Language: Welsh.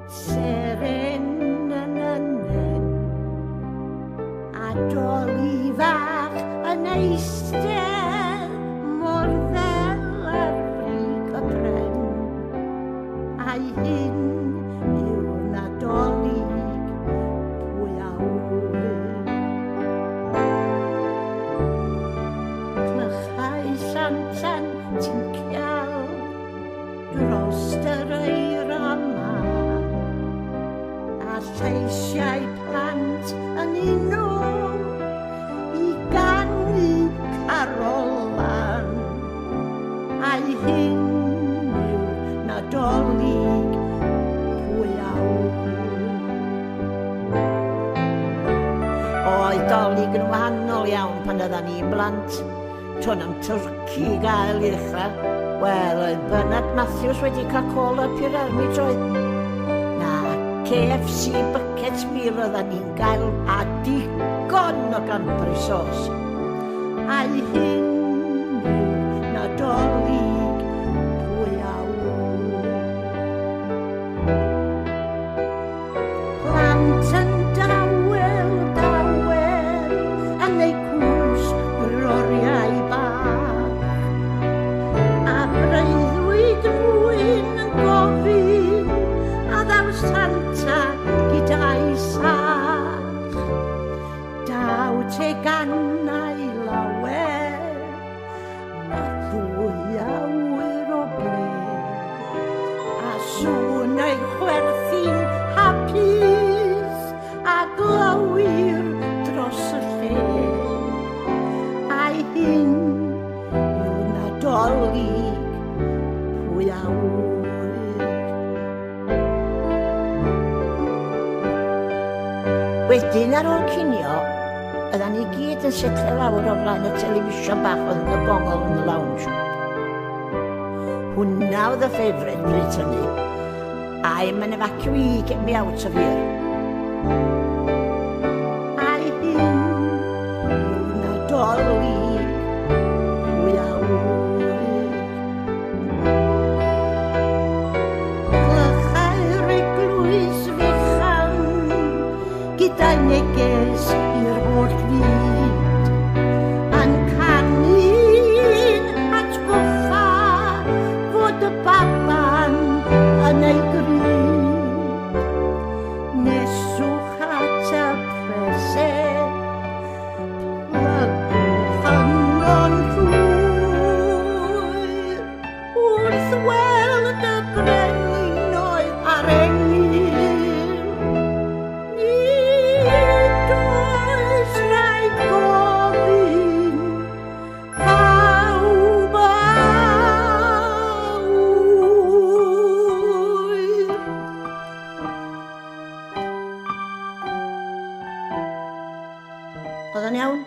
seren yn ynnen, a doli fach yn eistedd mor fel ar frig y bren, a'i hyn yw nadolig pwy a wyr. Clychau llantan ti'n cial dros yr eira yma, a lleisiau plant yn unol i ganu carolan, a'i hyn yw nadolig pwy a wyr. Oedd dolig yn wahanol iawn pan oeddan ni'n blant. Tôn am twrci gael i ddechrau. Wel, oedd Bernard Matthews wedi cael call-up i'r armi troedd. Na, KFC bucket meal oeddan ni'n gael a digon o Cadbury sauce. A'i hyn yw nadolig pwy a wyr. Plant yn dawel, dawel, yn ei cws gloriau bach, a breuddwyd rhywun yn gofyn a ddaw Santa gyda'i sach. Daw tegannau lawer, a ddwy a wyr o ble, a sŵn ei chwerthu'n hapus a glywir dros y lle. A'i hyn yw nadolig pwy a wyr. Wedyn ar ôl cinio, oeddan ni gyd yn setlo lawr o flaen y television bach oedd yn y bongol yn y lounge. Hwnna oedd y favourite bryd hynny. I'm an evacuee, get me out of here. A'i hyn yw nadolig pwy a wyr. Clychau'r eglwys fechan gyda'i neges i'r holl fyd, yn canu'n atgoffa fod y baban yn ei gryd. Neswch at y presed, plygwch yngo'n rhwyr, wrth weld y brenin oedd ar engil. Nid oes rhaid gofyn pawb a wyr. Oedd yn iawn?